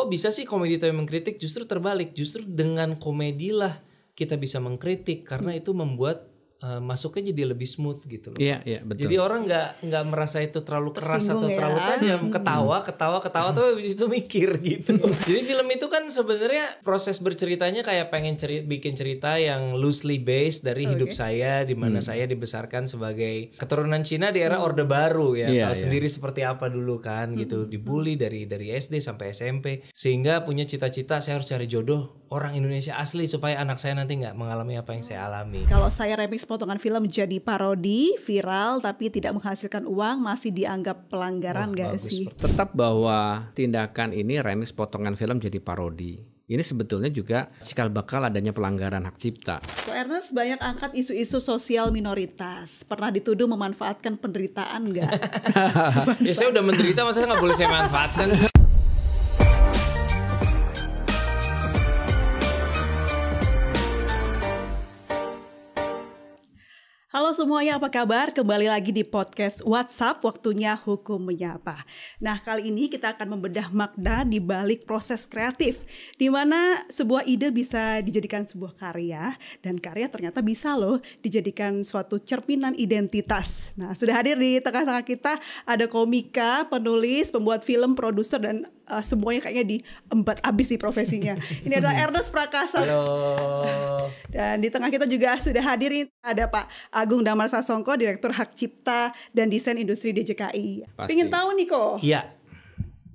kok bisa sih komedi tapi mengkritik? Justru terbalik, justru dengan komedilah kita bisa mengkritik karena itu membuat masuknya jadi lebih smooth gitu loh. Iya, betul. Jadi orang nggak merasa itu terlalu keras Tersinggung atau terlalu tajam, ketawa tapi habis itu mikir gitu. Jadi film itu kan sebenarnya proses berceritanya kayak pengen bikin cerita yang loosely based dari hidup saya, di mana saya dibesarkan sebagai keturunan Cina di era Orde Baru ya. Tahu sendiri seperti apa dulu kan gitu, dibully dari SD sampai SMP, sehingga punya cita-cita saya harus cari jodoh orang Indonesia asli supaya anak saya nanti nggak mengalami apa yang saya alami. Kalau saya remix potongan film jadi parodi, viral tapi tidak menghasilkan uang, masih dianggap pelanggaran gak sih? Tetap bahwa tindakan ini remix potongan film jadi parodi. Ini sebetulnya juga cikal bakal adanya pelanggaran hak cipta. Ko Ernest banyak angkat isu-isu sosial minoritas. Pernah dituduh memanfaatkan penderitaan nggak? Ya saya udah menderita, masa nggak boleh saya manfaatkan? Halo semuanya, apa kabar? Kembali lagi di podcast WhatsApp, waktunya hukum menyapa. Nah, kali ini kita akan membedah makna di balik proses kreatif, di mana sebuah ide bisa dijadikan sebuah karya, dan karya ternyata bisa loh dijadikan suatu cerminan identitas. Nah, sudah hadir di tengah-tengah kita ada komika, penulis, pembuat film, produser, dan semuanya kayaknya diembat abis di profesinya. Ini adalah Ernest Prakasa. Halo. Dan di tengah kita juga sudah hadir ada Pak Agung Damar Sasongko, Direktur Hak Cipta dan Desain Industri DJKI. Pengen tahu nih kok. Iya.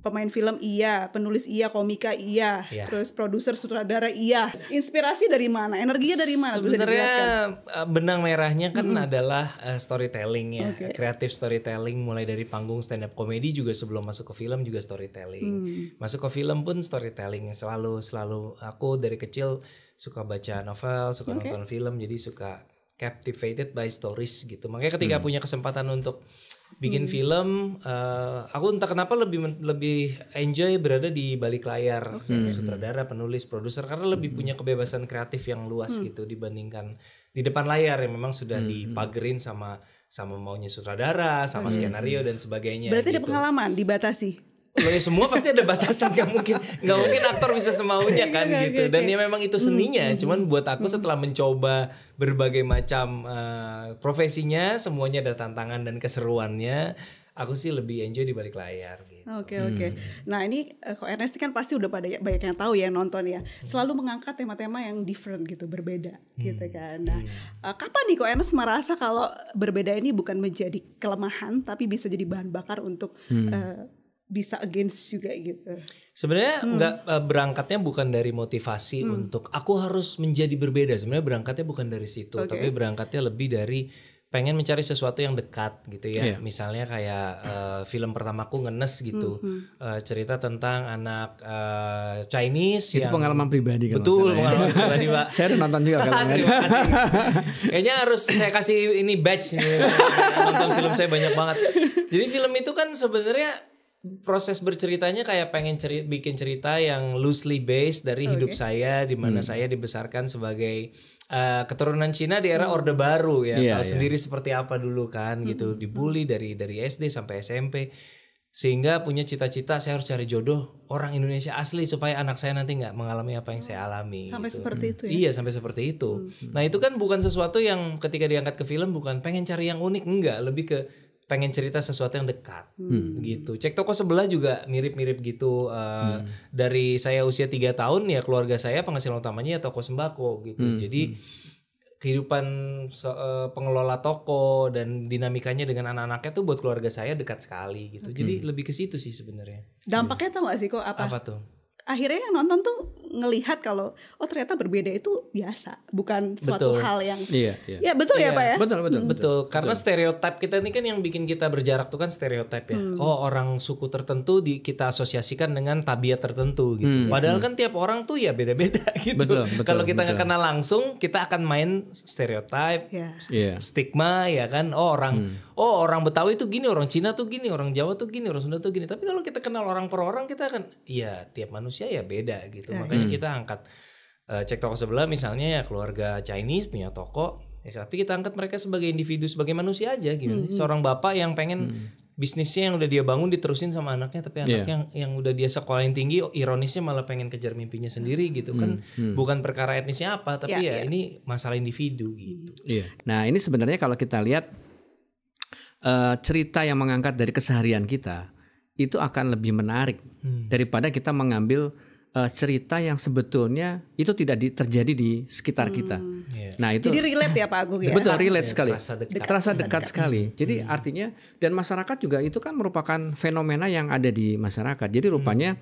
Pemain film iya, penulis iya, komika iya, terus produser sutradara iya. Inspirasi dari mana? Energinya dari mana? Sebenarnya benang merahnya kan adalah storytelling ya, kreatif storytelling, mulai dari panggung stand up comedy juga sebelum masuk ke film juga storytelling. Masuk ke film pun storytelling, selalu aku dari kecil suka baca novel, suka nonton film, jadi suka captivated by stories gitu. Makanya ketika punya kesempatan untuk bikin film, aku entah kenapa lebih enjoy berada di balik layar, sutradara, penulis, produser, karena lebih punya kebebasan kreatif yang luas gitu dibandingkan di depan layar yang memang sudah dipagerin sama maunya sutradara, sama skenario dan sebagainya. Berarti gitu. ada pengalaman dibatasi. Loh ya semua pasti ada batasan, nggak mungkin aktor bisa semaunya kan gitu. Dan ya memang itu seninya. Cuman buat aku setelah mencoba berbagai macam profesinya, semuanya ada tantangan dan keseruannya. Aku sih lebih enjoy di balik layar gitu. Oke. Nah ini kok Ernest kan pasti udah banyak yang tahu ya, nonton ya. Selalu mengangkat tema-tema yang different gitu, berbeda gitu kan. Nah kapan nih kok Ernest merasa kalau berbeda ini bukan menjadi kelemahan, tapi bisa jadi bahan bakar untuk bisa against juga gitu. Sebenarnya berangkatnya bukan dari motivasi untuk aku harus menjadi berbeda. Sebenarnya berangkatnya bukan dari situ, tapi berangkatnya lebih dari pengen mencari sesuatu yang dekat gitu ya. Misalnya kayak film pertamaku Ngenes gitu, cerita tentang anak Chinese itu yang pengalaman pribadi kan. Betul, pengalaman pribadi Pak. Saya udah nonton juga kan. Terima kasih. Kayaknya harus saya kasih ini badge nih. Nonton film saya banyak banget. Jadi film itu kan sebenarnya proses berceritanya kayak pengen bikin cerita yang loosely based dari hidup saya, di mana saya dibesarkan sebagai keturunan Cina di era Orde Baru ya. Tahu sendiri seperti apa dulu kan gitu, dibully dari SD sampai SMP, sehingga punya cita-cita saya harus cari jodoh orang Indonesia asli supaya anak saya nanti nggak mengalami apa yang saya alami. Sampai gitu. seperti itu ya? Iya, sampai seperti itu. Nah itu kan bukan sesuatu yang ketika diangkat ke film bukan pengen cari yang unik, enggak, lebih ke pengen cerita sesuatu yang dekat gitu. Cek toko sebelah juga mirip-mirip gitu. Dari saya usia 3 tahun ya keluarga saya penghasilan utamanya ya toko sembako gitu. Jadi kehidupan pengelola toko dan dinamikanya dengan anak-anaknya tuh buat keluarga saya dekat sekali gitu. Jadi lebih ke situ sih sebenarnya. Dampaknya tau gak sih kok apa? Apa tuh? Akhirnya yang nonton tuh ngelihat kalau ternyata berbeda itu biasa, bukan suatu hal yang ya betul ya Pak ya. Betul. Karena stereotip kita ini kan yang bikin kita berjarak tuh kan stereotip ya. Oh orang suku tertentu kita asosiasikan dengan tabiat tertentu gitu. Padahal kan tiap orang tuh ya beda-beda gitu. Kalau kita nggak kenal langsung kita akan main stereotip, stigma ya kan. Oh orang Betawi tuh gini, orang Cina tuh gini, orang Jawa tuh gini, orang Sunda tuh gini. Tapi kalau kita kenal orang per orang kita kan ya tiap manusia ya beda gitu. Makanya kita angkat cek toko sebelah misalnya ya keluarga Chinese punya toko ya, tapi kita angkat mereka sebagai individu, sebagai manusia aja gitu. Seorang bapak yang pengen bisnisnya yang udah dia bangun diterusin sama anaknya, tapi anaknya yang udah dia sekolahin tinggi, ironisnya malah pengen kejar mimpinya sendiri gitu kan. Bukan perkara etnisnya apa, tapi ini masalah individu gitu. Nah ini sebenarnya kalau kita lihat cerita yang mengangkat dari keseharian kita itu akan lebih menarik daripada kita mengambil cerita yang sebetulnya itu tidak terjadi di sekitar kita. Nah itu. Jadi relate ya Pak Agung ya. Betul, relate sekali. Terasa dekat sekali. Jadi artinya dan masyarakat juga itu kan merupakan fenomena yang ada di masyarakat. Jadi rupanya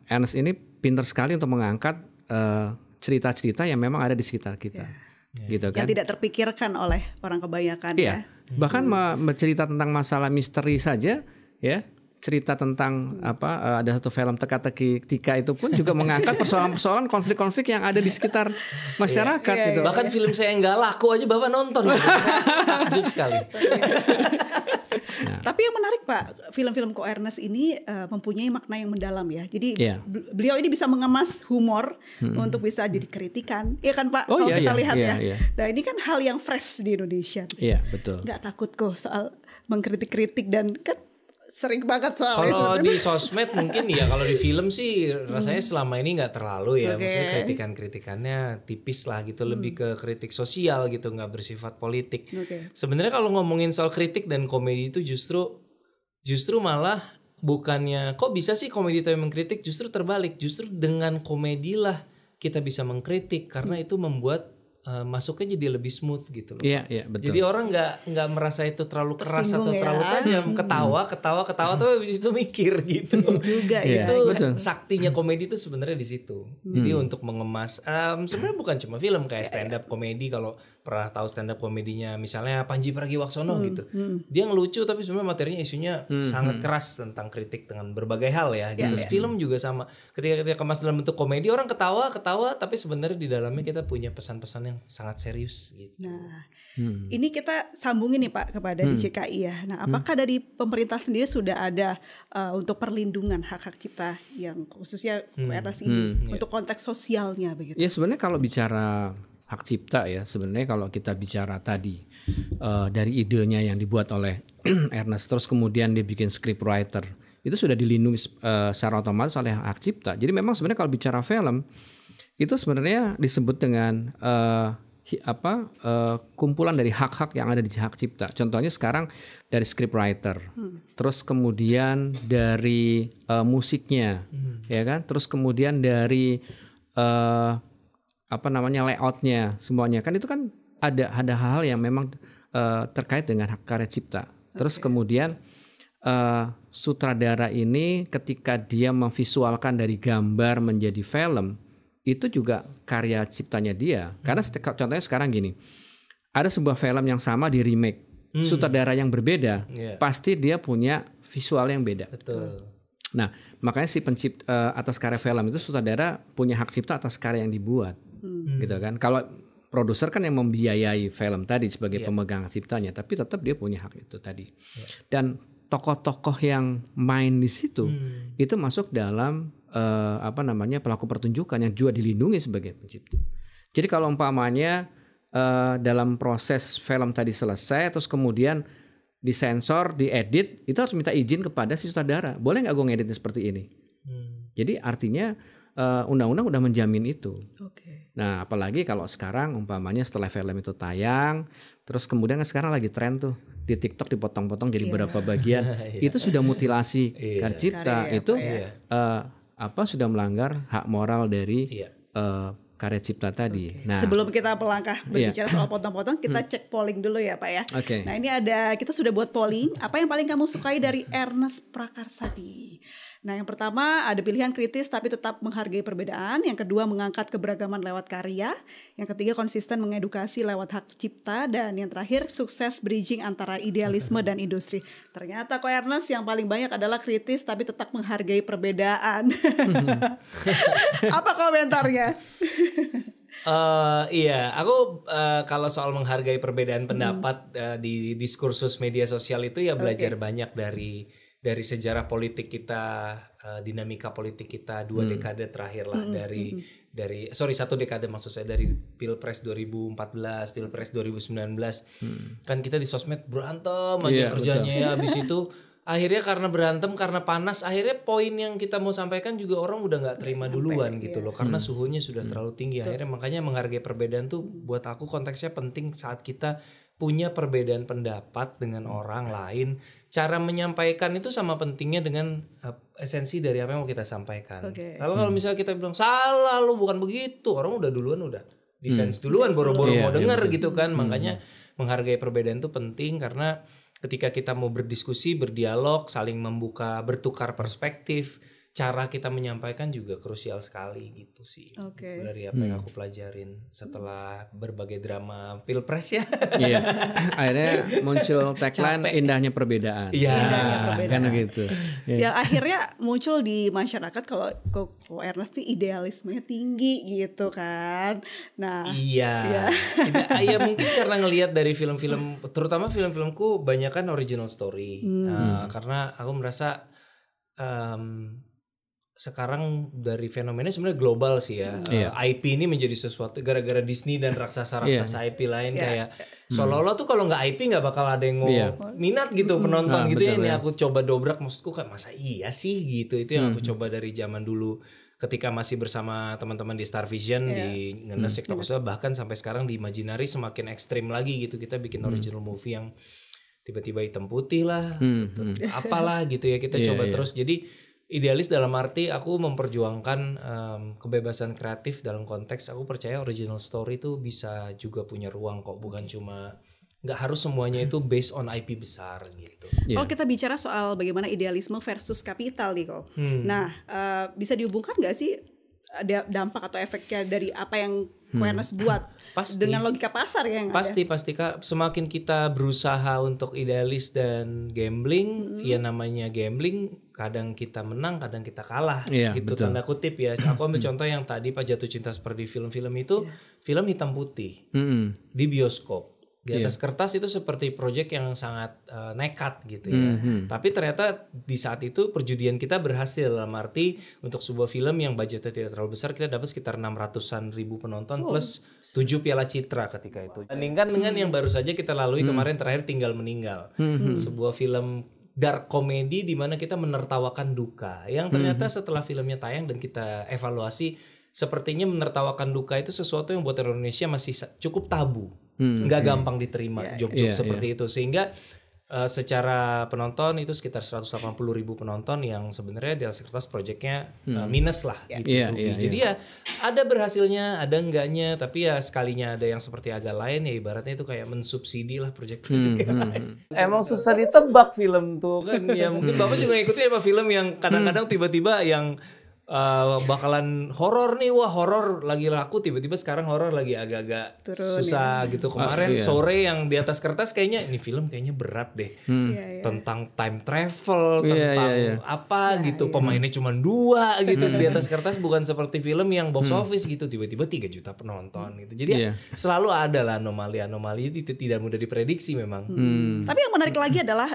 Ernest ini pintar sekali untuk mengangkat cerita-cerita yang memang ada di sekitar kita. Gitu kan. Yang tidak terpikirkan oleh orang kebanyakan ya. Bahkan bercerita tentang masalah misteri saja ya. Cerita tentang ada satu film Teka-teki Tika itu pun juga mengangkat persoalan-persoalan konflik-konflik yang ada di sekitar masyarakat gitu. Bahkan film saya yang nggak laku aja Bapak nonton gitu. Takjub sekali. Tapi yang menarik Pak, film-film Ko Ernest ini mempunyai makna yang mendalam ya. Jadi beliau ini bisa mengemas humor untuk bisa jadi kritikan. Iya kan Pak? Kalau kita lihat ya. Nah ini kan hal yang fresh di Indonesia. Iya betul. Nggak takut kok soal mengkritik-kritik dan kan sering banget soalnya. Kalau di sosmed mungkin ya, kalau di film sih rasanya selama ini nggak terlalu ya. Maksudnya kritikannya tipis lah gitu, lebih ke kritik sosial gitu, nggak bersifat politik. Sebenarnya kalau ngomongin soal kritik dan komedi itu justru malah bukannya kok bisa sih komedi itu yang mengkritik, justru terbalik. Justru dengan komedi lah kita bisa mengkritik karena itu membuat masuknya jadi lebih smooth gitu loh. Iya betul. Jadi orang nggak merasa itu terlalu keras atau terlalu tajam. Ketawa tapi habis itu mikir gitu. Juga itu saktinya komedi itu sebenarnya di situ. Jadi untuk mengemas sebenarnya bukan cuma film kayak stand up komedi. Kalau pernah tahu stand up komedinya misalnya Panji Pragiwaksono gitu. Dia ngelucu tapi sebenarnya materinya isunya sangat keras tentang kritik dengan berbagai hal ya. Gitu. Film juga sama. Ketika kemas dalam bentuk komedi orang ketawa tapi sebenarnya di dalamnya kita punya pesan-pesan yang sangat serius gitu. Nah, ini kita sambungin nih Pak kepada DJKI ya. Nah, apakah dari pemerintah sendiri sudah ada untuk perlindungan hak-hak cipta yang khususnya Ernest ini untuk konteks sosialnya begitu? Ya sebenarnya kalau bicara hak cipta ya, sebenarnya kalau kita bicara tadi dari idenya yang dibuat oleh Ernest, terus kemudian dia bikin scriptwriter, itu sudah dilindungi secara otomatis oleh hak cipta. Jadi memang sebenarnya kalau bicara film itu sebenarnya disebut dengan kumpulan dari hak-hak yang ada di hak cipta. Contohnya sekarang dari scriptwriter, terus kemudian dari musiknya, ya kan, terus kemudian dari layoutnya, semuanya kan itu kan ada hal-hal yang memang terkait dengan hak karya cipta. Terus kemudian sutradara ini ketika dia memvisualkan dari gambar menjadi film, itu juga karya ciptanya dia. Karena contohnya sekarang gini, ada sebuah film yang sama di remake, sutradara yang berbeda, pasti dia punya visual yang beda. Betul. Nah, makanya si pencipta atas karya film itu sutradara punya hak cipta atas karya yang dibuat, gitu kan. Kalau produser kan yang membiayai film tadi sebagai pemegang hak ciptanya, tapi tetap dia punya hak itu tadi. Dan tokoh-tokoh yang main di situ itu masuk dalam pelaku pertunjukan yang juga dilindungi sebagai pencipta. Jadi kalau umpamanya dalam proses film tadi selesai, terus kemudian disensor, diedit, itu harus minta izin kepada si sutradara. Boleh nggak gue ngeditnya seperti ini? Jadi artinya undang-undang udah menjamin itu. Nah, apalagi kalau sekarang umpamanya setelah film itu tayang, terus kemudian sekarang lagi tren tuh di TikTok dipotong-potong jadi beberapa bagian, itu sudah mutilasi karya cipta, itu sudah melanggar hak moral dari karya cipta tadi. Nah, sebelum kita melangkah berbicara soal potong-potong, kita cek polling dulu ya Pak ya. Nah ini kita sudah buat polling. Apa yang paling kamu sukai dari Ernest Prakarsadi? Nah yang pertama ada pilihan kritis tapi tetap menghargai perbedaan. Yang kedua mengangkat keberagaman lewat karya. Yang ketiga konsisten mengedukasi lewat hak cipta. Dan yang terakhir sukses bridging antara idealisme dan industri. Ternyata Ko Ernest yang paling banyak adalah kritis tapi tetap menghargai perbedaan. Apa komentarnya? Aku kalau soal menghargai perbedaan pendapat di diskursus media sosial itu ya belajar banyak dari dari sejarah politik kita, dinamika politik kita 2 dekade terakhir lah, dari 1 dekade maksud saya, dari Pilpres 2014, Pilpres 2019. Kan kita di sosmed berantem aja kerjanya ya. Habis itu akhirnya karena berantem, karena panas, akhirnya poin yang kita mau sampaikan juga orang udah nggak terima duluan gitu loh, karena suhunya sudah terlalu tinggi. Akhirnya makanya menghargai perbedaan tuh buat aku konteksnya penting saat kita punya perbedaan pendapat dengan orang lain. Cara menyampaikan itu sama pentingnya dengan esensi dari apa yang mau kita sampaikan. Kalau misalnya kita bilang salah, lu bukan begitu, orang udah defense duluan, boro-boro mau denger gitu kan. Makanya menghargai perbedaan itu penting, karena ketika kita mau berdiskusi, berdialog, saling membuka, bertukar perspektif, cara kita menyampaikan juga krusial sekali gitu sih. Dari apa yang aku pelajarin setelah berbagai drama Pilpres ya. Iya. Akhirnya muncul tagline indahnya perbedaan. Iya, kan gitu. Yang akhirnya muncul di masyarakat kalau Ernest sih idealismenya tinggi gitu kan. Nah, iya. Ya mungkin karena ngelihat dari film-film, terutama film-filmku banyak kan original story. Karena aku merasa sekarang dari fenomenanya sebenarnya global sih ya. IP ini menjadi sesuatu gara-gara Disney dan raksasa IP lain kayak seolah-olah tuh kalau nggak IP nggak bakal ada yang mau minat gitu penonton gitu ya. Ini aku coba dobrak, maksudku kayak masa iya sih gitu. Itu yang aku coba dari zaman dulu ketika masih bersama teman-teman di Star Vision, di Ngenes TikTok, bahkan sampai sekarang di Imaginary semakin ekstrim lagi gitu. Kita bikin original movie yang tiba-tiba hitam putih lah, apalah gitu ya, kita coba terus. Jadi idealis dalam arti aku memperjuangkan kebebasan kreatif dalam konteks aku percaya original story itu bisa juga punya ruang kok, bukan cuma, nggak harus semuanya itu based on IP besar gitu. Kalau kita bicara soal bagaimana idealisme versus kapital nih kok, nah bisa dihubungkan nggak sih ada dampak atau efeknya dari apa yang Ernest buat dengan logika pasar yang pasti Kak, semakin kita berusaha untuk idealis dan gambling, ya namanya gambling, kadang kita menang, kadang kita kalah, gitu betul. Tanda kutip ya. Aku ambil contoh yang tadi Pak Jatuh Cinta Seperti Film-film itu, film hitam putih di bioskop. Di atas kertas itu seperti proyek yang sangat nekat gitu ya. Tapi ternyata di saat itu perjudian kita berhasil, dalam arti untuk sebuah film yang budgetnya tidak terlalu besar, kita dapat sekitar 600-an ribu penonton plus 7 piala citra ketika itu. Bandingkan dengan yang baru saja kita lalui kemarin terakhir, Tinggal Meninggal. Sebuah film dark comedy di mana kita menertawakan duka. Yang ternyata setelah filmnya tayang dan kita evaluasi, sepertinya menertawakan duka itu sesuatu yang buat Indonesia masih cukup tabu. Nggak gampang diterima joke-joke seperti itu, sehingga secara penonton itu sekitar 180 ribu penonton yang sebenarnya di atas kertas proyeknya minus lah gitu. Jadi ya ada berhasilnya, ada enggaknya, tapi ya sekalinya ada yang seperti agak lain ya ibaratnya itu kayak mensubsidi lah proyek-proyek yang lain. Emang susah ditebak film tuh kan ya, mungkin Bapak juga ngikutin apa film yang kadang-kadang tiba-tiba yang bakalan horor nih, wah horor lagi laku, tiba-tiba sekarang horor lagi agak-agak susah gitu. Kemarin sore yang di atas kertas kayaknya ini film kayaknya berat deh, tentang time travel, tentang apa gitu, pemainnya cuma 2 gitu di atas kertas, bukan seperti film yang box office gitu tiba-tiba 3 juta penonton gitu. Jadi selalu ada lah anomali itu tidak mudah diprediksi memang. Tapi yang menarik lagi adalah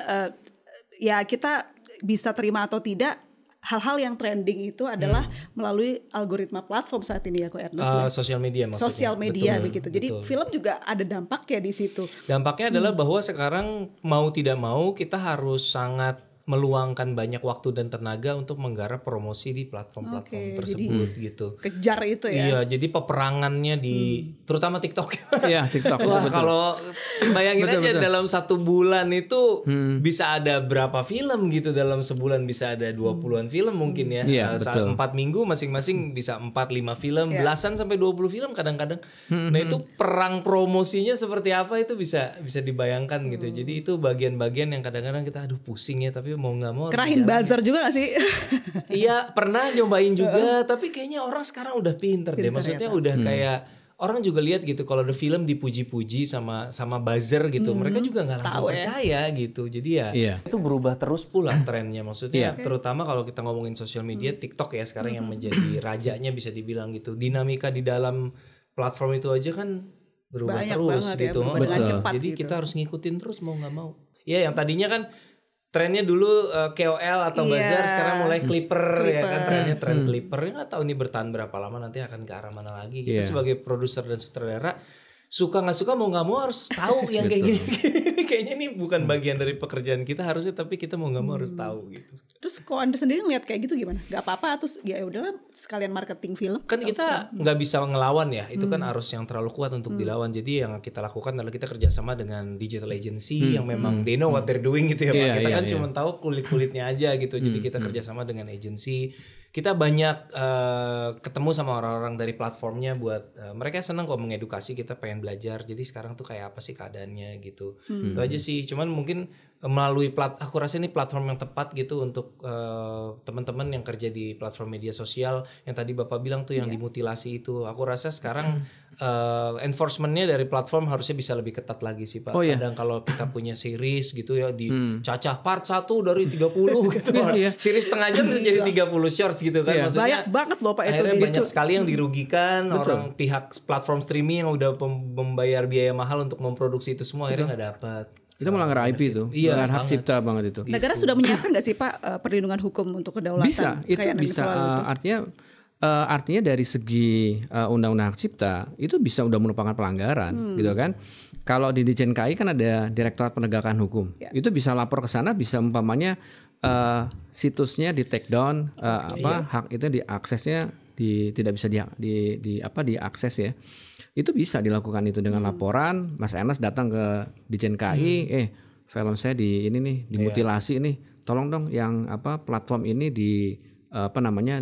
ya kita bisa terima atau tidak, hal-hal yang trending itu adalah melalui algoritma platform saat ini ya, Ernest. Sosial media maksudnya. Sosial media begitu. Jadi film juga ada dampaknya di situ. Dampaknya adalah bahwa sekarang mau tidak mau kita harus sangat meluangkan banyak waktu dan tenaga untuk menggarap promosi di platform-platform tersebut gitu. Kejar itu ya. Iya, jadi peperangannya di terutama TikTok. Iya, TikTok. Wah, kalau bayangin aja dalam 1 bulan itu bisa ada berapa film gitu, dalam sebulan bisa ada 20-an film mungkin ya. Saat 4 minggu masing-masing bisa 4-5 film, belasan sampai 20 film kadang-kadang. Nah, itu perang promosinya seperti apa itu bisa dibayangkan gitu. Jadi itu bagian-bagian yang kadang-kadang kita aduh pusing ya, tapi mau nggak mau kerahin buzzer juga gak sih? Iya, pernah nyobain juga, tapi kayaknya orang sekarang udah pinter deh. Maksudnya udah kayak orang juga lihat gitu, kalau ada film dipuji-puji sama buzzer gitu, mereka juga nggak langsung percaya gitu. Jadi ya itu berubah terus pula trennya. Maksudnya terutama kalau kita ngomongin sosial media, TikTok ya sekarang yang menjadi rajanya bisa dibilang gitu. Dinamika di dalam platform itu aja kan berubah terus gitu. Cepat Jadi gitu. kita harus ngikutin terus mau nggak mau. Ya yang tadinya kan trennya dulu KOL atau buzzer, sekarang mulai clipper ya kan, trennya tren clipper. Nggak tahu ini bertahan berapa lama, nanti akan ke arah mana lagi. Kita sebagai produser dan sutradara suka nggak suka mau nggak mau harus tahu yang kayak gini. Kayaknya ini bukan bagian dari pekerjaan kita harusnya, tapi kita mau nggak mau harus tahu gitu. Terus kok Anda sendiri ngeliat kayak gitu gimana? Gak apa-apa, terus ya udahlah sekalian marketing film. Kan kita nggak bisa ngelawan ya, itu kan arus yang terlalu kuat untuk dilawan. Jadi yang kita lakukan adalah kita kerjasama dengan digital agency yang memang they know what they're doing gitu ya Pak. Kita kan cuma tahu kulit-kulitnya aja gitu. Jadi kita kerjasama dengan agency. Kita banyak ketemu sama orang-orang dari platformnya buat mereka senang kok mengedukasi kita, pengen belajar. Jadi sekarang tuh kayak apa sih keadaannya gitu. Itu aja sih. Cuman mungkin melalui aku rasa ini platform yang tepat gitu untuk teman-teman yang kerja di platform media sosial yang tadi Bapak bilang tuh yang dimutilasi itu. Aku rasa sekarang enforcementnya dari platform harusnya bisa lebih ketat lagi sih Pak. Kadang kalau kita punya series gitu ya dicacah part 1 dari 30 gitu. Series setengah jam bisa jadi 30 shorts gitu kan. Maksudnya banyak banget loh Pak itu. Akhirnya banyak sekali yang dirugikan. Orang pihak platform streaming yang udah membayar biaya mahal untuk memproduksi itu semua akhirnya nggak dapat. Itu melanggar IP itu, melanggar hak cipta banget itu. Negara sudah menyiapkan nggak sih Pak perlindungan hukum untuk kedaulatan? Bisa, itu bisa. Artinya dari segi undang-undang hak cipta itu bisa udah merupakan pelanggaran, gitu kan? Kalau di Ditjen KAI kan ada Direktorat Penegakan Hukum, itu bisa lapor ke sana, bisa umpamanya situsnya di take down, hak itu diaksesnya tidak bisa diakses ya. Itu bisa dilakukan itu dengan laporan. Mas Ernest datang ke Ditjen KAI, film saya dimutilasi nih, tolong dong yang platform ini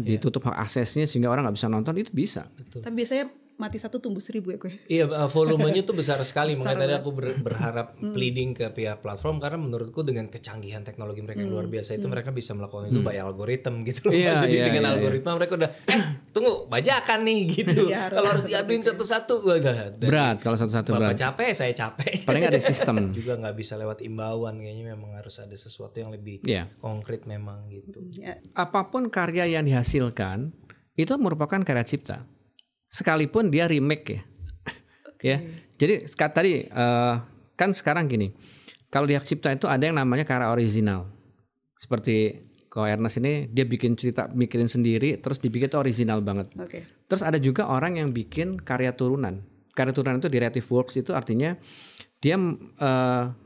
ditutup hak aksesnya sehingga orang nggak bisa nonton, itu bisa. Betul. Tapi biasanya mati 1 tumbuh 1000 ya gue. Iya, volumenya tuh besar sekali. Makanya tadi aku berharap pleading ke pihak platform karena menurutku dengan kecanggihan teknologi mereka yang luar biasa itu mereka bisa melakukan itu by algoritma gitu loh. Jadi dengan algoritma mereka udah tunggu bajakan nih gitu. Kalau harus diaduin satu-satu berat. Kalau satu-satu berat. Bapak capek, saya capek. Paling ada sistem. Juga nggak bisa lewat imbauan, kayaknya memang harus ada sesuatu yang lebih konkret memang gitu. Apapun karya yang dihasilkan itu merupakan karya cipta. Sekalipun dia remake ya. Jadi tadi kan sekarang gini, kalau di hak cipta itu ada yang namanya karya original. Seperti kalau Ernest ini dia bikin cerita, bikin sendiri, terus dibikin itu original banget. Terus ada juga orang yang bikin karya turunan. Karya turunan itu di Creative Works, itu artinya dia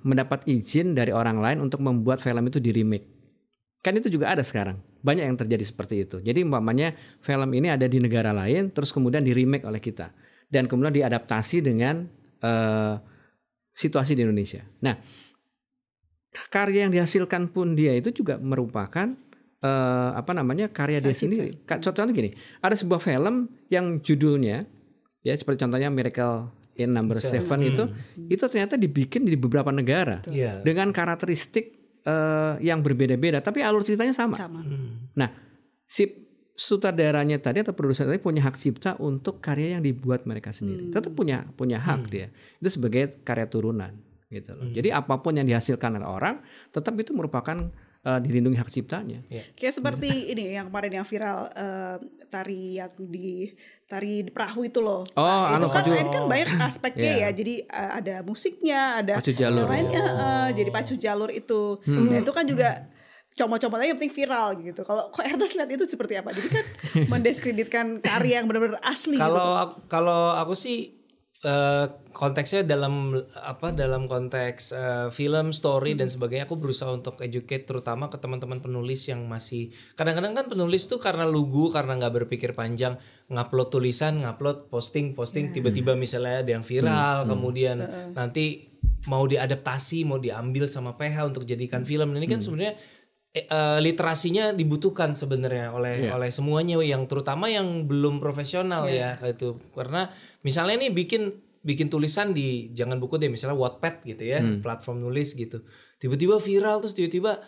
mendapat izin dari orang lain untuk membuat film itu di remake. Kan itu juga ada sekarang. Banyak yang terjadi seperti itu. Jadi umpamanya film ini ada di negara lain, terus kemudian di remake oleh kita. Dan kemudian diadaptasi dengan situasi di Indonesia. Nah, karya yang dihasilkan pun dia itu juga merupakan karya dia sendiri. Contohnya gini, ada sebuah film yang judulnya, ya seperti contohnya Miracle in Number 7 itu ternyata dibikin di beberapa negara dengan karakteristik yang berbeda-beda, tapi alur ceritanya sama. Nah, si sutradaranya tadi atau produser tadi punya hak cipta untuk karya yang dibuat mereka sendiri. Tetap punya hak dia. Itu sebagai karya turunan, gitu loh. Jadi apapun yang dihasilkan oleh orang, tetap itu merupakan dilindungi hak ciptanya. Kayak seperti ini yang kemarin yang viral tari di perahu itu loh. Itu kan ini kan banyak aspeknya ya. Jadi ada musiknya, ada lainnya, jadi pacu jalur itu. Nah, itu kan juga comot-comot aja yang penting viral gitu. Kalau kok Ernest lihat itu seperti apa? Jadi kan mendiskreditkan karya yang benar-benar asli. Kalau aku sih konteksnya dalam konteks film, story dan sebagainya, aku berusaha untuk educate terutama ke teman-teman penulis yang masih kadang-kadang kan penulis tuh karena lugu, karena nggak berpikir panjang, ngupload tulisan, ngupload posting tiba-tiba misalnya ada yang viral, kemudian nanti mau diadaptasi, mau diambil sama PH untuk jadikan film. Ini kan sebenarnya literasinya dibutuhkan sebenarnya oleh semuanya, yang terutama yang belum profesional ya itu. Karena misalnya nih bikin tulisan di jangan buku deh, misalnya Wattpad gitu ya, platform nulis gitu. Tiba-tiba viral, terus tiba-tiba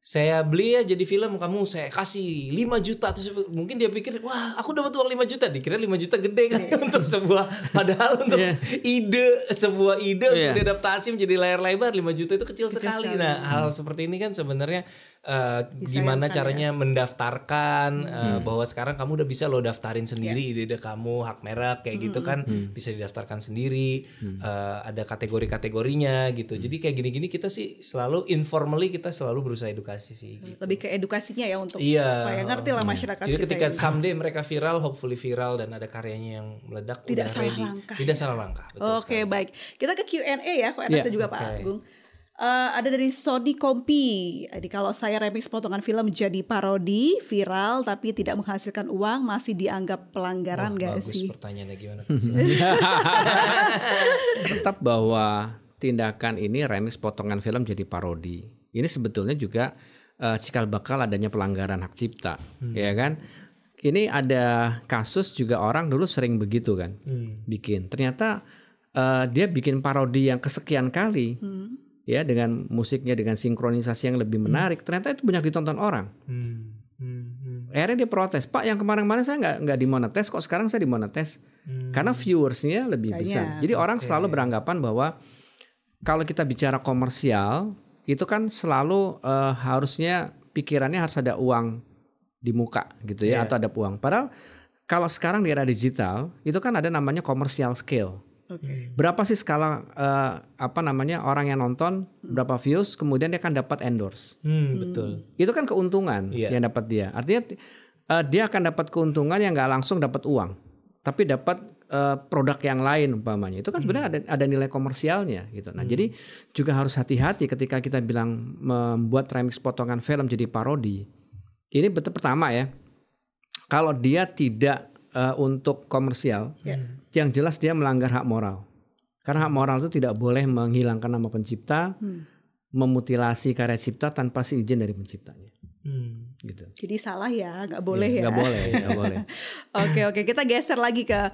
saya beli ya jadi film, kamu saya kasih 5 juta, terus mungkin dia pikir wah aku dapat uang 5 juta, dikira 5 juta gede kan untuk sebuah, padahal untuk sebuah ide untuk diadaptasi menjadi layar lebar 5 juta itu kecil sekali. Nah hal seperti ini kan sebenarnya gimana caranya mendaftarkan bahwa sekarang kamu udah bisa lo daftarin sendiri ide-ide kamu, hak merek kayak gitu kan bisa didaftarkan sendiri, ada kategori-kategorinya gitu. Jadi kayak gini-gini kita sih selalu informally kita selalu berusaha edukasi sih. Gitu. Lebih ke edukasinya ya untuk supaya ngerti lah masyarakat. Jadi ketika someday mereka viral, hopefully viral dan ada karyanya yang meledak, tidak udah salah ready, langkah. Tidak salah langkah. Oke, baik. Kita ke Q&A ya, kok ada juga Pak Agung. Ada dari Sony Kompi. Jadi kalau saya remix potongan film jadi parodi viral tapi tidak menghasilkan uang, masih dianggap pelanggaran nggak sih? Bagus pertanyaannya, gimana? Tetap bahwa tindakan ini remix potongan film jadi parodi. Ini sebetulnya juga cikal bakal adanya pelanggaran hak cipta, ya kan? Ini ada kasus juga orang dulu sering begitu kan, bikin. Ternyata dia bikin parodi yang kesekian kali. Ya dengan musiknya, dengan sinkronisasi yang lebih menarik, ternyata itu banyak ditonton orang. Akhirnya dia protes, Pak yang kemarin-kemarin saya nggak dimonetes, kok sekarang saya dimonetes? Karena viewersnya lebih besar. Jadi orang selalu beranggapan bahwa kalau kita bicara komersial itu kan selalu harusnya pikirannya harus ada uang di muka gitu ya, atau ada uang. Padahal kalau sekarang di era digital itu kan ada namanya commercial scale. Berapa sih skala orang yang nonton, berapa views, kemudian dia akan dapat endorse. Betul. Itu kan keuntungan yang dapat dia. Artinya dia akan dapat keuntungan yang nggak langsung dapat uang, tapi dapat produk yang lain umpamanya. Itu kan sebenarnya ada nilai komersialnya gitu. Nah, jadi juga harus hati-hati ketika kita bilang membuat remix potongan film jadi parodi. Ini betul pertama ya. Kalau dia tidak untuk komersial, yang jelas dia melanggar hak moral. Karena hak moral itu tidak boleh menghilangkan nama pencipta, memutilasi karya cipta tanpa izin dari penciptanya. Gitu. Jadi salah ya, nggak boleh ya. Nggak boleh. Oke, kita geser lagi ke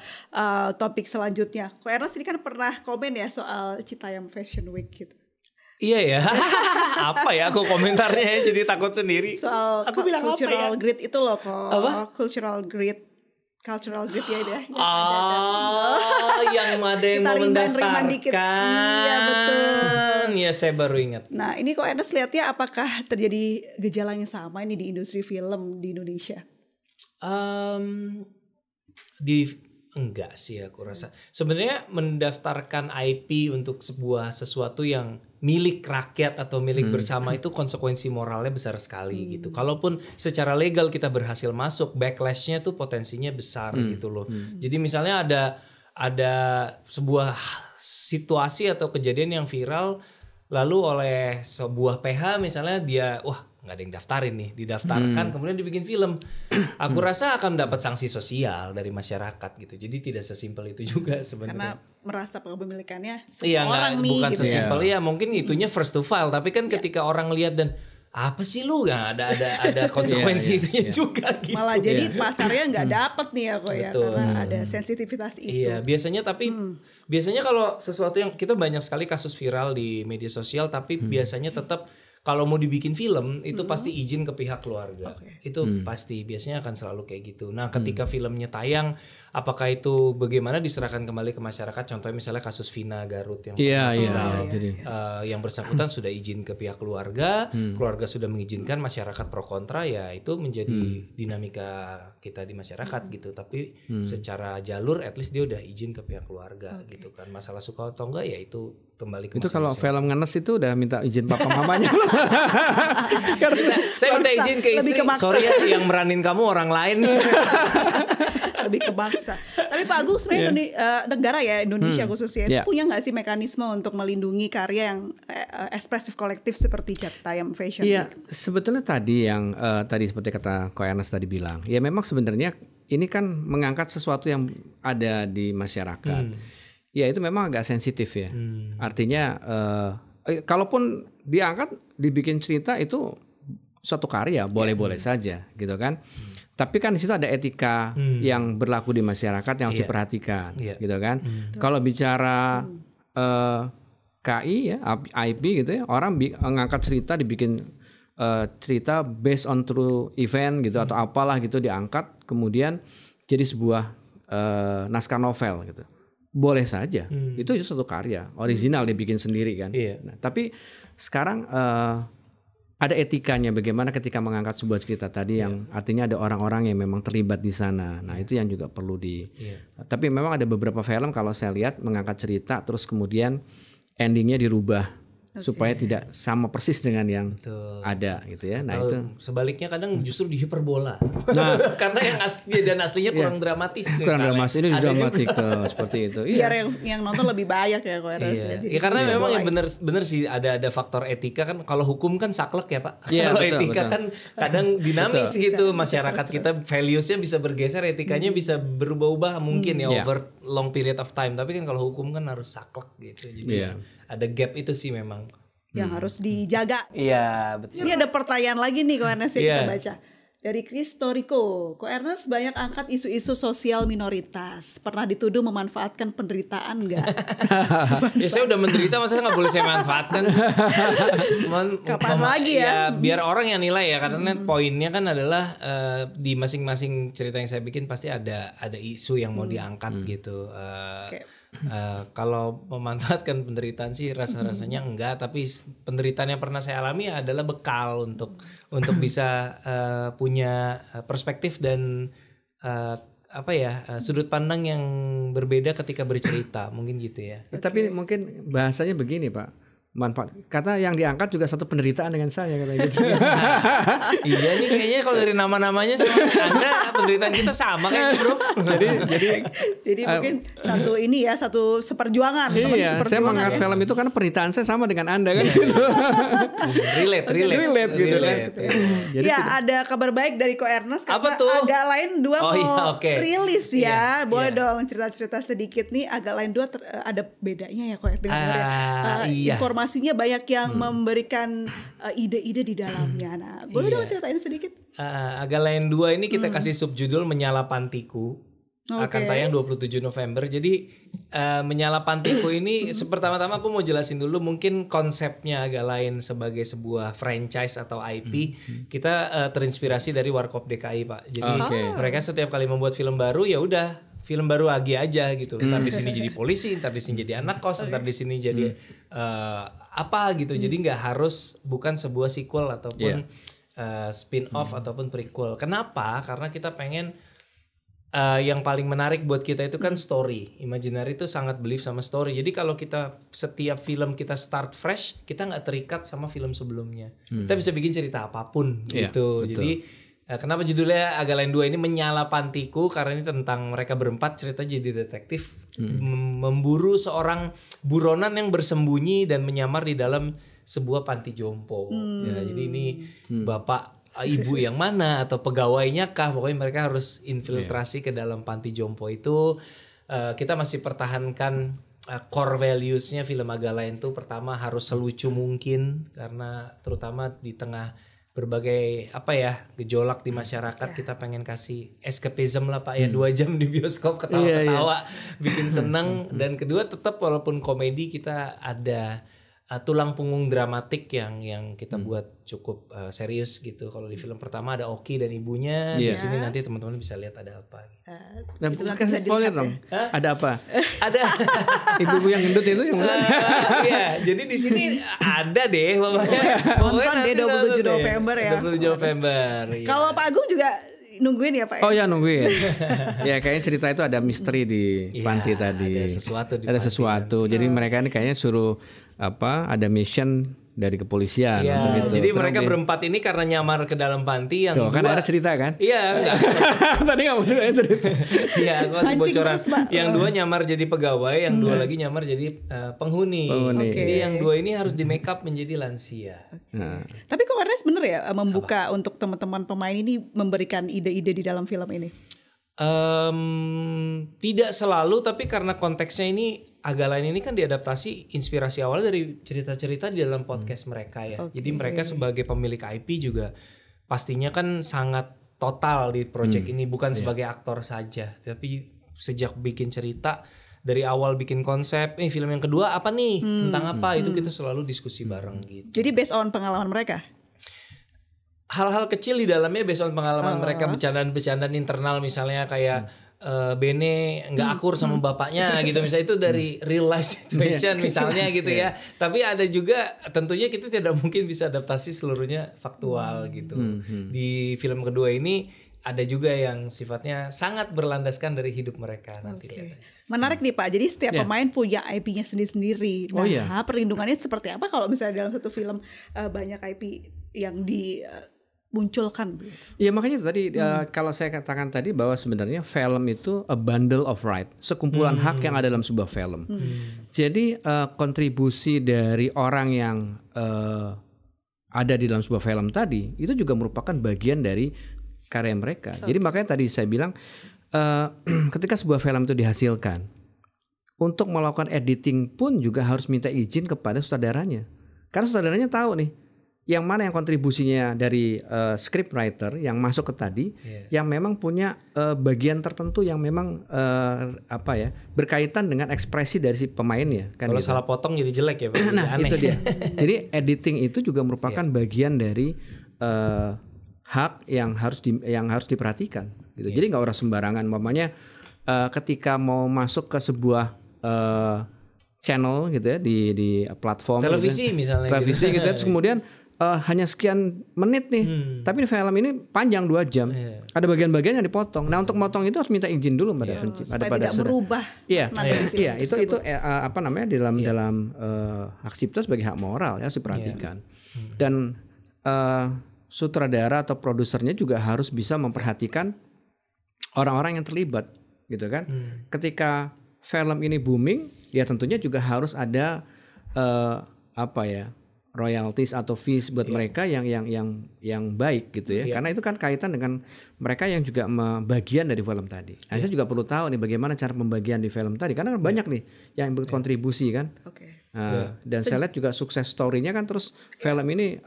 topik selanjutnya. Ko Ernest ini kan pernah komen ya soal Citayam Fashion Week gitu. Iya ya. Apa ya aku komentarnya jadi takut sendiri. Soal aku bilang cultural apa ya? grid itu loh kok. Apa? Cultural grid ya deh. Yang ada yang mau mendaftarkan. Iya betul. Iya saya baru ingat. Nah ini kok Ernest lihatnya apakah terjadi gejala yang sama ini di industri film di Indonesia? Enggak sih aku rasa. Sebenarnya mendaftarkan IP untuk sesuatu yang milik rakyat atau milik bersama itu konsekuensi moralnya besar sekali gitu. Kalaupun secara legal kita berhasil masuk, backlashnya tuh potensinya besar gitu loh. Jadi misalnya ada sebuah situasi atau kejadian yang viral, lalu oleh sebuah PH misalnya dia nggak ada yang daftarin nih, didaftarkan kemudian dibikin film, aku rasa akan dapat sanksi sosial dari masyarakat gitu. Jadi tidak sesimpel itu juga sebenarnya. Karena merasa kepemilikannya orang nih. Bukan gitu sesimpel ya. Mungkin itunya first to file, tapi kan ketika orang lihat dan apa sih lu nggak ada konsekuensi itunya juga gitu. Malah jadi pasarnya nggak dapet nih ya kok ya, karena ada sensitivitas itu. Iya biasanya biasanya kalau sesuatu yang kita banyak sekali kasus viral di media sosial, tapi biasanya tetap kalau mau dibikin film itu pasti izin ke pihak keluarga. Itu pasti biasanya akan selalu kayak gitu. Nah, ketika filmnya tayang, apakah itu bagaimana diserahkan kembali ke masyarakat? Contohnya misalnya kasus Vina Garut yang yang bersangkutan sudah izin ke pihak keluarga, keluarga sudah mengizinkan, masyarakat pro kontra, ya itu menjadi dinamika kita di masyarakat gitu. Tapi secara jalur at least dia udah izin ke pihak keluarga gitu kan. Masalah suka atau enggak ya itu kembali ke itu kalau film ngenes itu udah minta izin papa mamanya. Saya minta izin ke istri, sorry ya yang meranin kamu orang lain. Lebih kebaksa. Tapi Pak Agung sebenarnya negara ya Indonesia khususnya itu punya nggak sih mekanisme untuk melindungi karya yang ekspresif kolektif seperti Citayam Fashion Week? Iya, sebetulnya tadi yang tadi seperti kata Ko Ernest tadi bilang, ya memang sebenarnya ini kan mengangkat sesuatu yang ada di masyarakat. Ya itu memang agak sensitif ya. Artinya kalaupun diangkat dibikin cerita itu suatu karya boleh-boleh saja gitu kan. Tapi kan di situ ada etika yang berlaku di masyarakat yang harus diperhatikan gitu kan. Kalau bicara KI ya IP gitu ya, orang ngangkat cerita dibikin cerita based on true event gitu atau apalah gitu diangkat kemudian jadi sebuah naskah novel gitu. Boleh saja. Itu satu karya original dibikin sendiri kan. Nah, tapi sekarang ada etikanya bagaimana ketika mengangkat sebuah cerita tadi yang artinya ada orang-orang yang memang terlibat di sana. Nah, itu yang juga perlu tapi memang ada beberapa film kalau saya lihat mengangkat cerita terus kemudian endingnya dirubah supaya tidak sama persis dengan yang ada gitu ya. Nah, itu sebaliknya kadang justru dihiperbola. Nah, karena yang aslinya kurang dramatis. Kurang dramatis, ini dramatik seperti itu. Biar yang nonton lebih banyak ya kok karena memang yang bener sih ada faktor etika kan. Kalau hukum kan saklek ya Pak. Kalau etika kan kadang dinamis gitu. Masyarakat kita values-nya bisa bergeser, etikanya bisa berubah-ubah mungkin over long period of time. Tapi kan kalau hukum kan harus saklek gitu. Jadi ada gap itu sih memang yang harus dijaga. Iya, betul. Ini ada pertanyaan lagi nih Ko Ernest yang kita baca. Dari Kristo Rico, Ko Ernest banyak angkat isu-isu sosial minoritas. Pernah dituduh memanfaatkan penderitaan enggak? Ya saya udah menderita, masa nggak boleh saya manfaatkan? Kapan lagi ya? Biar orang yang nilai ya, karena poinnya kan adalah di masing-masing cerita yang saya bikin pasti ada isu yang mau diangkat gitu. Kalau memanfaatkan penderitaan sih rasanya enggak, tapi penderitaan yang pernah saya alami adalah bekal untuk bisa punya perspektif dan sudut pandang yang berbeda ketika bercerita, mungkin gitu ya. Tapi mungkin bahasanya begini Pak, manfaat kata yang diangkat juga satu penderitaan dengan saya kata gitu. Iya nih kayaknya kalau dari nama-namanya sama Anda penderitaan kita sama kan bro. Jadi mungkin satu seperjuangan. Iya, saya mengangkat film itu karena penderitaan saya sama dengan Anda kan gitu. relate gitu. Jadi ada kabar baik dari Ko Ernest karena Agak Lain 2 mau rilis ya. Boleh dong cerita-cerita sedikit nih. Agak Lain 2 ada bedanya ya Ko Ernest. Informasinya banyak yang memberikan ide-ide di dalamnya. Nah, boleh dong ceritain sedikit? Agak Lain 2 ini kita kasih subjudul Menyala Pantiku. Akan tayang 27 November. Jadi Menyala Pantiku ini pertama-tama aku mau jelasin dulu mungkin konsepnya Agak Lain sebagai sebuah franchise atau IP. Kita terinspirasi dari Warkop DKI, Pak. Jadi mereka setiap kali membuat film baru ya udah film baru lagi aja gitu. Ntar di sini jadi polisi, ntar di sini jadi anak kos, ntar di sini jadi apa gitu. Jadi nggak harus bukan sebuah sequel ataupun spin-off ataupun prequel. Kenapa? Karena kita pengen yang paling menarik buat kita itu kan story. Imaginary itu sangat believe sama story. Jadi kalau kita setiap film kita start fresh, kita nggak terikat sama film sebelumnya. Kita bisa bikin cerita apapun gitu. Jadi kenapa judulnya Agak Lain 2 ini Menyala Pantiku? Karena ini tentang mereka berempat cerita jadi detektif memburu seorang buronan yang bersembunyi dan menyamar di dalam sebuah panti jompo. Ya, jadi ini bapak ibu yang mana atau pegawainya kah? Pokoknya mereka harus infiltrasi ke dalam panti jompo itu. Kita masih pertahankan core values-nya film Agak Lain tuh pertama harus selucu mungkin karena terutama di tengah berbagai gejolak di masyarakat kita pengen kasih escapism lah Pak ya 2 jam di bioskop ketawa-ketawa bikin seneng dan kedua tetap walaupun komedi kita ada tulang punggung dramatik yang kita buat cukup serius gitu. Kalau di film pertama ada Oki dan ibunya, di sini nanti teman-teman bisa lihat ada apa. Nah, kasih spoiler dong. Ada apa? Ada ibu-ibu yang gendut itu yang mana? Iya, jadi di sini ada deh pokoknya. Nonton deh 27 November ya. 27 November. Kalau Pak Agung juga nungguin ya Pak? Oh ya nungguin. Ya kayaknya cerita itu ada misteri di panti tadi. Ada sesuatu. Jadi mereka ini kayaknya suruh ada mission dari kepolisian gitu. Jadi mereka berempat ini karena nyamar ke dalam panti yang kan ada cerita kan? Iya, enggak. Tadi enggak mau cerita. Iya, aku kasih bocoran. Yang 2 nyamar jadi pegawai, yang 2 lagi nyamar jadi penghuni. Jadi yang 2 ini harus di make up menjadi lansia. Tapi kok Ernest bener ya membuka untuk teman-teman pemain ini memberikan ide-ide di dalam film ini? Tidak selalu, tapi karena konteksnya ini Agak Lain ini kan diadaptasi inspirasi awal dari cerita-cerita di dalam podcast mereka ya. Jadi mereka sebagai pemilik IP juga pastinya kan sangat total di project ini, bukan sebagai aktor saja, tapi sejak bikin cerita dari awal bikin konsep, film yang kedua apa nih, tentang apa, itu kita selalu diskusi bareng gitu. Jadi based on pengalaman mereka? hal-hal kecil di dalamnya based on pengalaman mereka, bercandaan-bercandaan internal misalnya kayak Bene nggak akur sama bapaknya gitu misalnya, itu dari real life situation misalnya gitu ya. Tapi ada juga tentunya kita tidak mungkin bisa adaptasi seluruhnya faktual gitu. Di film kedua ini ada juga yang sifatnya sangat berlandaskan dari hidup mereka nanti. Menarik nih Pak. Jadi setiap pemain punya IP-nya sendiri-sendiri. Nah, perlindungannya seperti apa kalau misalnya dalam satu film banyak IP yang dimunculkan? Ya makanya tadi kalau saya katakan tadi bahwa sebenarnya film itu a bundle of right, sekumpulan hak yang ada dalam sebuah film. Jadi kontribusi dari orang yang ada di dalam sebuah film tadi itu juga merupakan bagian dari karya mereka. Jadi makanya tadi saya bilang ketika sebuah film itu dihasilkan, untuk melakukan editing pun juga harus minta izin kepada sutradaranya. Karena sutradaranya tahu nih yang mana yang kontribusinya dari scriptwriter yang masuk ke tadi, yang memang punya bagian tertentu yang memang berkaitan dengan ekspresi dari si pemainnya. Kan kalau gitu. Salah potong jadi jelek ya. Nah aneh. itu dia. Jadi editing itu juga merupakan bagian dari hak yang harus diperhatikan. Gitu. Jadi nggak orang sembarangan. Umpamanya ketika mau masuk ke sebuah channel gitu ya di platform televisi gitu, misalnya televisi gitu, terus kemudian hanya sekian menit nih, tapi film ini panjang 2 jam. Ada bagian-bagian yang dipotong. Nah untuk motong itu harus minta izin dulu pada supaya tidak merubah. Iya, itu dalam hak cipta sebagai hak moral ya harus diperhatikan. Dan sutradara atau produsernya juga harus bisa memperhatikan orang-orang yang terlibat, gitu kan? Ketika film ini booming, ya tentunya juga harus ada royalties atau fees buat mereka yang baik gitu ya. Karena itu kan kaitan dengan mereka yang juga bagian dari film tadi. Nah, saya juga perlu tahu nih bagaimana cara pembagian di film tadi, karena banyak nih yang berkontribusi kan. Dan saya lihat juga sukses story-nya kan, terus film ini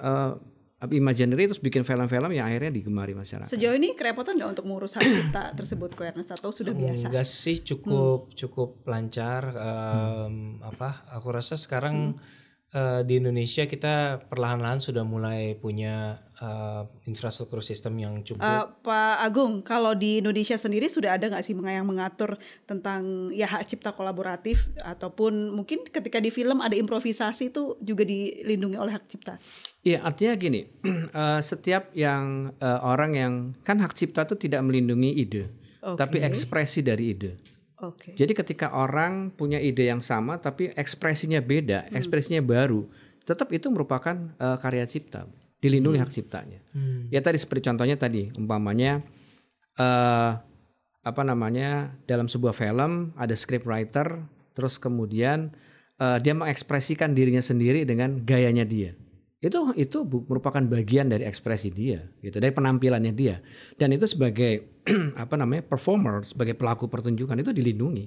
imaginary, terus bikin film-film yang akhirnya digemari masyarakat. Sejauh ini kerepotan nggak untuk mengurus hak cipta tersebut, Ko Ernest, atau sudah biasa? Enggak sih, cukup lancar. Aku rasa sekarang di Indonesia kita perlahan-lahan sudah mulai punya infrastruktur sistem yang cukup. Pak Agung, kalau di Indonesia sendiri sudah ada nggak sih yang mengatur tentang ya hak cipta kolaboratif, ataupun mungkin ketika di film ada improvisasi itu juga dilindungi oleh hak cipta? Iya, artinya gini, setiap yang orang yang kan hak cipta itu tidak melindungi ide, tapi ekspresi dari ide. Jadi ketika orang punya ide yang sama tapi ekspresinya beda, ekspresinya baru, tetap itu merupakan karya cipta, dilindungi hak ciptanya. Ya tadi seperti contohnya tadi, umpamanya dalam sebuah film ada scriptwriter, terus kemudian dia mengekspresikan dirinya sendiri dengan gayanya dia. Itu merupakan bagian dari ekspresi dia, gitu, dari penampilannya dia, dan itu sebagai performer, sebagai pelaku pertunjukan itu dilindungi,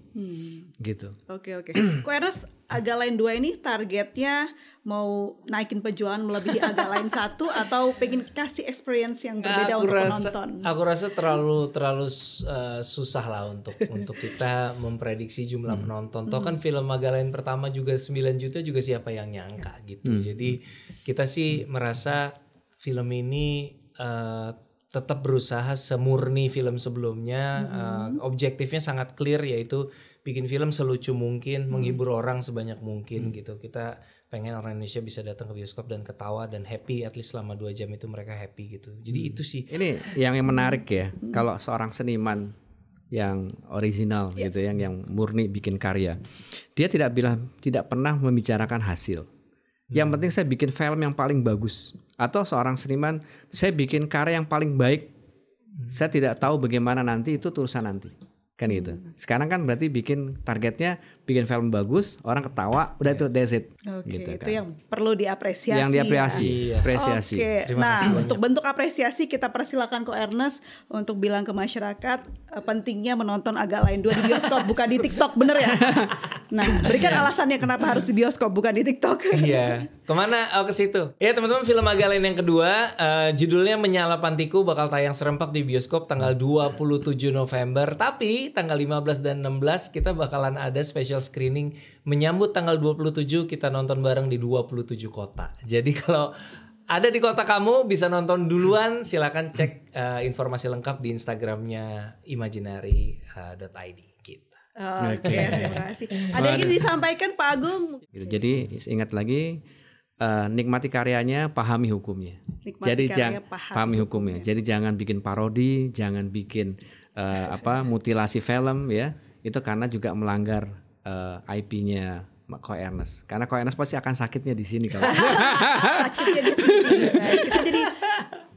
gitu. Oke. Ko Ernest, Agalain 2 ini targetnya mau naikin penjualan melebihi Agalain 1 atau pengen kasih experience yang berbeda untuk penonton? Aku rasa terlalu susah lah untuk kita memprediksi jumlah penonton. Toh kan film Agalain pertama juga 9 juta juga siapa yang nyangka gitu. Jadi kita sih merasa film ini tetap berusaha semurni film sebelumnya. Objektifnya sangat clear, yaitu bikin film selucu mungkin, menghibur orang sebanyak mungkin gitu. Kita pengen orang Indonesia bisa datang ke bioskop dan ketawa dan happy, at least selama 2 jam itu mereka happy gitu. Jadi itu sih. Ini yang menarik ya, kalau seorang seniman yang original gitu, yang murni bikin karya, dia tidak pernah membicarakan hasil. Yang penting saya bikin film yang paling bagus. Atau seorang seniman, saya bikin karya yang paling baik. Saya tidak tahu bagaimana nanti, itu urusan nanti. Kan gitu. Sekarang kan berarti targetnya bikin film bagus, orang ketawa, udah itu that's it. Gitu, itu kan. yang perlu diapresiasi. Yang diapresiasi. Untuk bentuk apresiasi kita persilakan Ko Ernest untuk bilang ke masyarakat pentingnya menonton Agalain 2 di bioskop, bukan di TikTok, bener ya? Nah, berikan alasannya kenapa harus di bioskop bukan di TikTok. Iya. Kemana? Ke situ. Ya teman-teman, film Agalain yang kedua judulnya Menyala Pantiku bakal tayang serempak di bioskop tanggal 27 November. Tapi tanggal 15 dan 16 kita bakalan ada special screening menyambut tanggal 27, kita nonton bareng di 27 kota. Jadi kalau ada di kota kamu, bisa nonton duluan, silakan cek informasi lengkap di Instagramnya imaginary.id gitu. Oke, terima kasih. Ada yang ingin disampaikan Pak Agung? Jadi ingat lagi, nikmati karyanya, pahami hukumnya. Jadi jangan pahami hukumnya. Jadi jangan bikin parodi, jangan bikin mutilasi film ya. Itu karena juga melanggar IP-nya Ko Ernest. Karena Ko Ernest pasti akan sakitnya di sini kalau. Sakitnya di sini. Kita jadi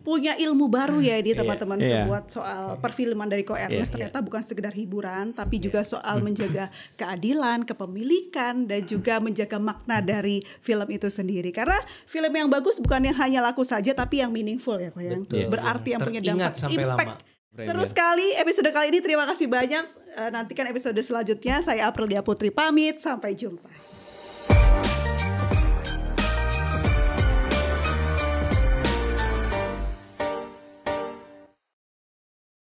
punya ilmu baru ya di teman-teman semua soal perfilman dari Ko Ernest. Ternyata bukan sekedar hiburan, tapi juga soal menjaga keadilan, kepemilikan, dan juga menjaga makna dari film itu sendiri. Karena film yang bagus bukan yang hanya laku saja, tapi yang meaningful ya, Ko, yang berarti, yang punya dampak, impact. Seru sekali episode kali ini. Terima kasih banyak. Nantikan episode selanjutnya. Saya Aprilia Putri pamit. Sampai jumpa.